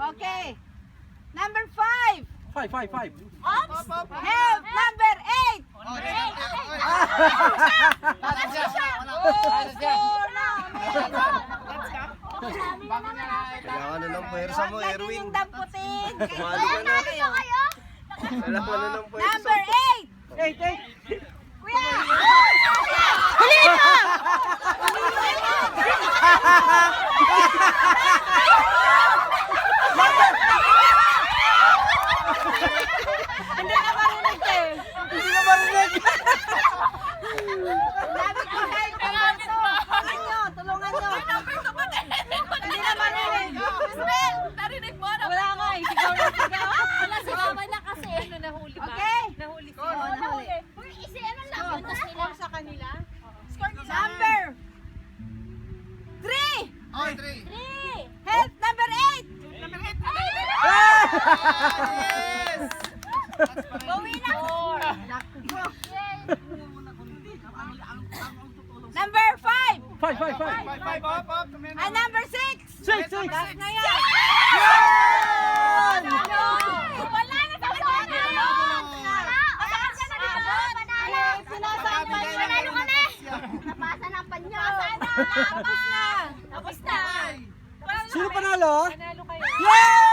Okay. Number 5. Five. Help number 8. Kailangan na ng puwersa mo, Huwag Erwin. yung damputin. Sumali ka na. Kailangan na ng puwersa. Number 8. Kuya! Hindi na marinig eh. Hindi na marinig. Sabi ko kayo, tulungan nyo. Hindi na marinig. Narinig mo na. Wala nga eh. Sigaw na sigaw. Wala, sigawan na kasi. Ano, nahuli ba? Okay. Nahuli ko. Oo, nahuli. Uy, ano lang. Puntos nila. Sa kanila? Number 3. Oy, 3. 3. Help number 8. Yes! Bawi na. Number 5. Five. And number 6. Six. Last na yan. Wala na sa zona. Asahan ka na dito. Sinasampay na. Panalo ka na. Napasa ng panyo. Tapos na. Tapos na. Sino panalo? Panalo kayo. Yeah!